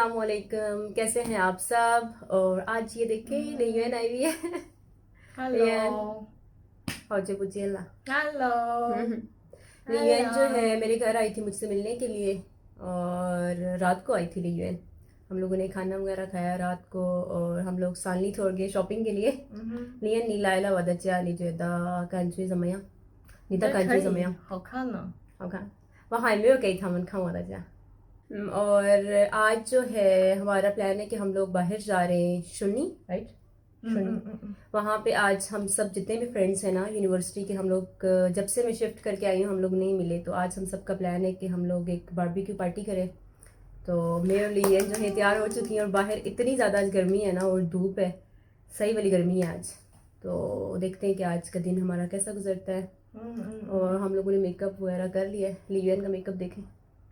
अस्सलामुअलैकुम, कैसे हैं आप सब। और आज ये देखें लियन आई हुई है। हेलो लियन जो है मेरे घर आई थी मुझसे मिलने के लिए और रात को आई थी लियन। हम लोगों ने खाना वगैरह खाया रात को और हम लोग सालनी थोड़ गए शॉपिंग के लिए। लियन नीलायला वदचा निजेदा कांची जमया नीता कांची जमया 好看呢。 好看我还没有给他们看我的家। और आज जो है हमारा प्लान है कि हम लोग बाहर जा रहे हैं शुनी राइट शुनी। वहाँ पे आज हम सब जितने भी फ्रेंड्स हैं ना यूनिवर्सिटी के, हम लोग जब से मैं शिफ्ट करके आई हूँ हम लोग नहीं मिले, तो आज हम सबका प्लान है कि हम लोग एक बारबेक्यू पार्टी करें। तो मेरे लिए जो है तैयार हो चुकी हैं और बाहर इतनी ज़्यादा आज गर्मी है ना और धूप है, सही वाली गर्मी है आज। तो देखते हैं कि आज का दिन हमारा कैसा गुजरता है। और हम लोगों ने मेकअप वगैरह कर लिया है। लियन का मेकअप देखें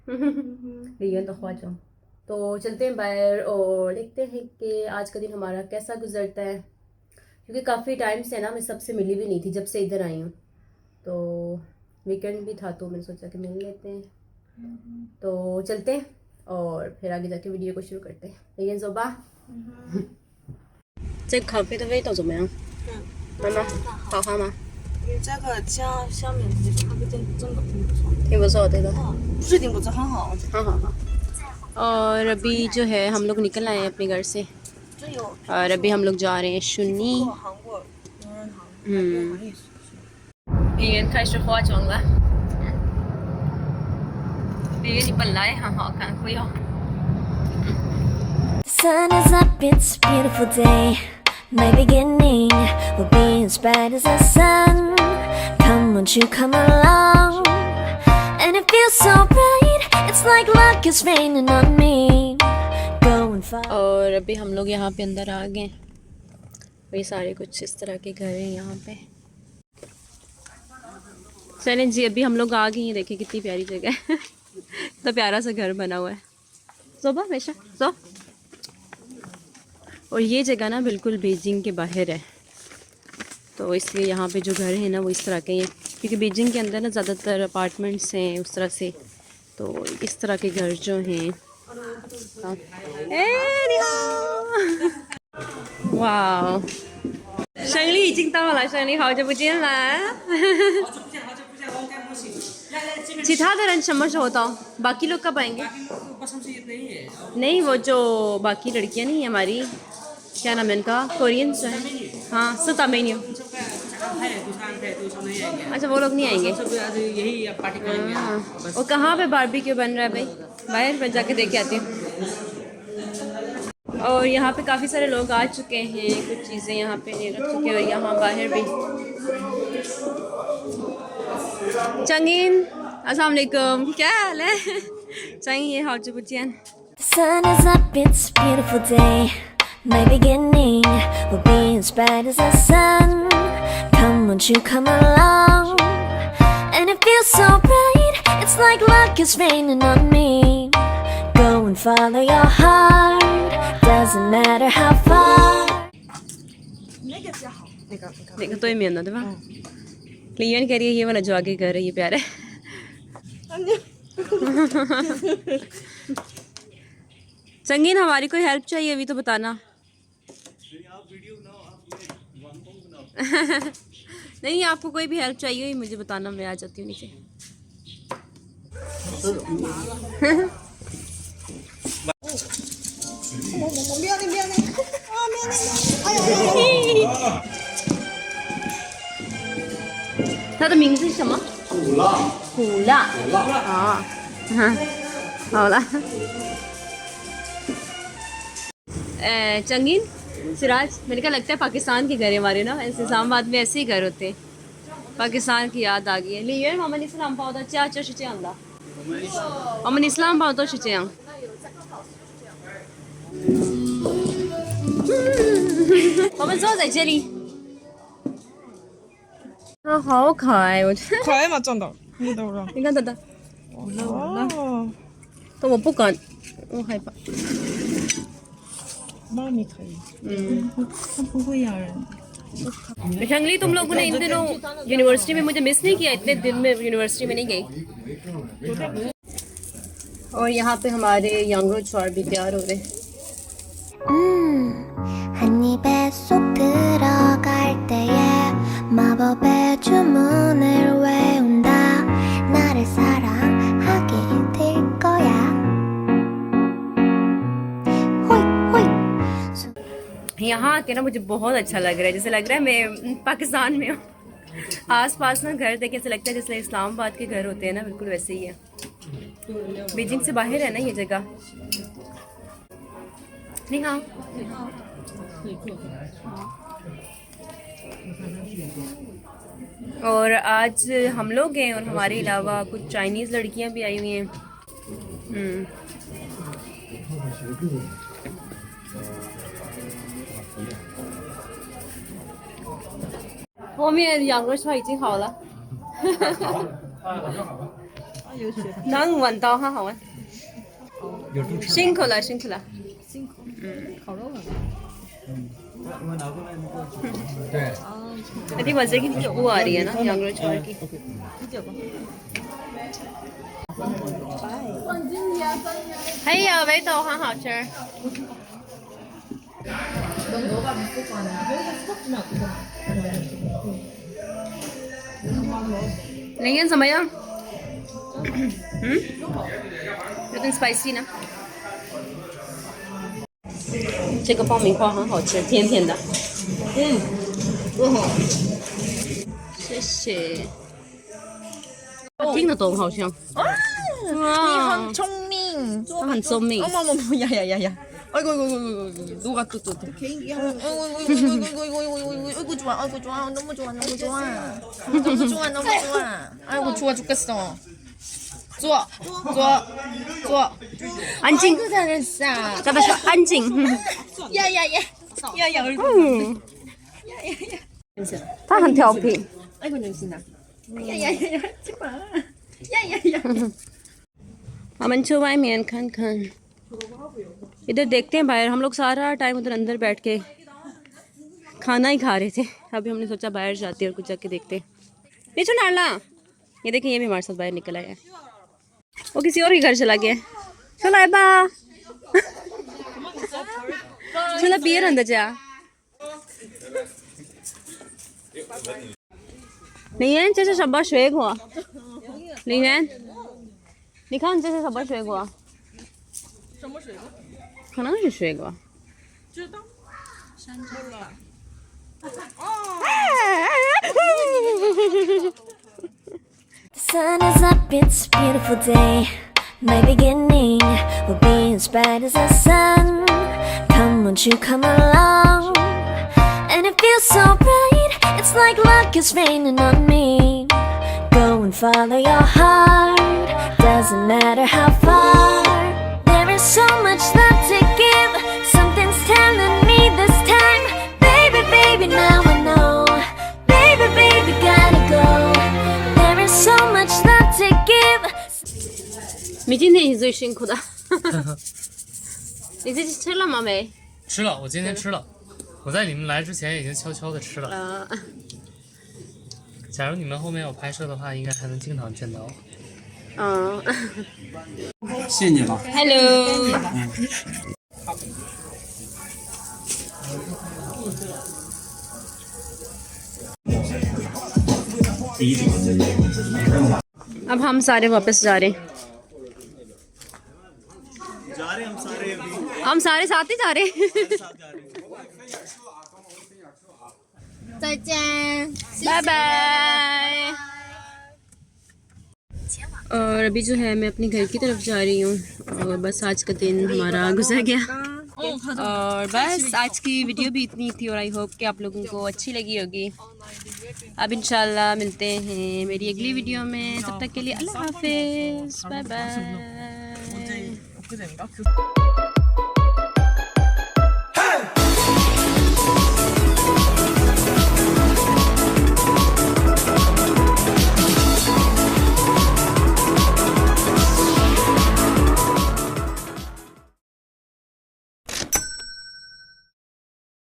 लियन तो ख्वाह जाऊँ। तो चलते हैं बाहर और देखते हैं कि आज का दिन हमारा कैसा गुजरता है, क्योंकि काफ़ी टाइम से ना मैं सबसे मिली भी नहीं थी जब से इधर आई हूँ। तो वीकेंड भी था तो मैंने सोचा कि मिल लेते हैं। तो चलते हैं और फिर आगे जाके वीडियो को शुरू करते हैं। लियन ज़ोबा 这咖啡的味道怎么样？妈妈，好喝吗？这个加下面这个咖啡店真的挺不错，挺不错，对的，不是挺不错，很好，我觉得。हाँ। और अभी जो है हम लोग निकल आए हैं अपने घर से 这有 और अभी हम लोग जा रहे हैं शुनी। 韩国名人堂，历史。 Lian 开始化妆了。Lian 你本来很好看，不要。 The sun is up, it's a beautiful day. My beginning will be as bright as the sun. Come, won't you come along? And it feels so bright, it's like luck is raining on me. Go and follow. और अभी हम लोग यहाँ पे अंदर आ गए। ये सारे कुछ इस तरह के घर हैं यहाँ पे। चलें जी, अभी हम लोग आ गए हैं। देखिए कितनी प्यारी जगह है। तो प्यारा सा घर बना हुआ है। ज़ोबा हमेशा ज़ो। और ये जगह ना बिल्कुल बीजिंग के बाहर है, तो इसलिए यहाँ पे जो घर है ना वो इस तरह के हैं, क्योंकि बीजिंग के अंदर ना ज़्यादातर अपार्टमेंट्स हैं उस तरह से। तो इस तरह के घर जो हैं वाह 胜利已经到了，胜利好久不见了。其他的人什么时候到？बाकी लोग कब आएंगे? नहीं, वो जो बाकी लड़कियां नहीं है हमारी, क्या नाम है इनका, कोरियंस जो है। हाँ, सुता मेन्यू। अच्छा, वो लोग नहीं आएंगे। यही पार्टी करेंगे। वो कहाँ पे बारबेक्यू बन रहा है भाई? बाहर मैं जाके देख के आती हूँ। और यहाँ पे काफ़ी सारे लोग आ चुके हैं, कुछ चीज़ें यहाँ पे नहीं रख चुके। और यहाँ बाहर भी चंगीन, अस्सलाम वालेकुम, क्या हाल है? चाहिए house बुचियन। The sun is up, it's a beautiful day. My beginning will be as bright as the sun. Come, won't you come along? And it feels so bright, it's like luck is raining on me. Go and follow your heart, doesn't matter how far. 那个比较好，那个。那个对面的对吧？लियन कह रही है ये वाला जो आगे घर है ये प्यारा है। संगीन, हमारी कोई हेल्प चाहिए अभी तो बताना। नहीं, आपको कोई भी हेल्प चाहिए मुझे बताना, मैं आ जाती हूँ नीचे।它的名字是什么？苦辣。啊，好了。चंगीन, सिराज, मेरे को लगता है पाकिस्तान के घर है हमारे ना, ऐसे इस्लामाबाद में ऐसे ही घर होते हैं। पाकिस्तान की याद आ गई है। लियन मामन इस्लाम पाओ तो क्या चा शिचे आंदा मामन इस्लाम पाओ तो शिचे आं 我们坐在这里。它好可爱，我觉得。可爱吗？真的，你懂了。你看它的，哦，但我不敢，我害怕。猫咪可以。它不会咬人。शंगली, तुम लोगों ने इन दिनों यूनिवर्सिटी में मुझे मिस नहीं किया? इतने दिन में यूनिवर्सिटी में नहीं गई। और यहाँ पे हमारे यांगरो चार भी तैयार हो रहे हैं। 한 입에 쏙 들어갈 때에 마법의 주문을 외운다 나를 사랑하게 될 거야 호이 호이 यहाँ आके ना मुझे बहुत अच्छा लग रहा है, जैसे लग रहा है मैं पाकिस्तान में हूँ। आस-पास ना घर देखे ऐसे लगता है जैसे इस्लामाबाद के घर होते हैं ना, बिल्कुल वैसे ही है। बीजिंग से बाहर है ना ये जगह। नहीं हाँ और आज हम लोग हैं और हमारे अलावा कुछ चाइनीज़ लड़कियां भी आई हुई हैं।后面羊肉串已经好了，能闻到哈，好闻。辛苦了，辛苦了。辛苦。烤肉了。对。अभी मजे की खुशबू आ रही है ना यांगरो चाय की। है呀，味道很好吃。林燕怎么样？有点 spicy 呢。这个爆米花很好吃，甜甜的。谢谢。他听得懂好像。你很聪明。他很聪明。 어머머머 야야야야. 아이고 누가 또 아이고 좋아 아이고 좋아 너무 좋아 너무 좋아 너무 좋아 너무 좋아 아이고 좋아 죽겠어. 좋아.安静。 아이고 잘했어. 跟他说安静。 야야야 얼굴. 他很调皮。 아이고 눈신아. 야야야 하지마. 야야야. 我们去外面看看，इधर देखते हैं बाहर। हम लोग सारा टाइम उधर अंदर बैठ के खाना ही खा रहे थे। अभी हमने सोचा बाहर जाते हैं और कुछ जाके देखते हैं। नीचो नाला, ये देखिए ये भी हमारे साथ बाहर निकल आया है। वो किसी और के घर चला गया। चलो आइबा, चलो बियर अंदर जा।李媛，这是什么水果？李媛。 你看这是什么水果？什么水果？可能是水果。知道。山楂了。 The sun is up, it's a beautiful day. My beginning will be as bright as the sun. Come, won't you come along? And it feels so bright, it's like luck is raining on me. Go and follow your heart, doesn't matter how far. There is so much love to give, something's telling me this time. Baby, baby, now I know. Baby, baby, gotta go. There is so much love to give. 你今天是最辛苦的。你这吃了吗？没。吃了，我今天吃了。我在你们来之前已经悄悄的吃了。假如你们后面有拍摄的话，应该还能经常见到我。谢你了。 Hello。अब हम सारे वापस जा रहे हैं। हम सारे साथ ही जा रहे हैं। 再见。बाय बाय। और अभी जो है मैं अपने घर की तरफ जा रही हूँ और बस आज का दिन हमारा गुजर गया। और बस आज की वीडियो भी इतनी थी और आई होप कि आप लोगों को अच्छी लगी होगी। अब इंशाल्लाह मिलते हैं मेरी अगली वीडियो में। तब तक के लिए अल्लाह हाफिज़, बाय बाय।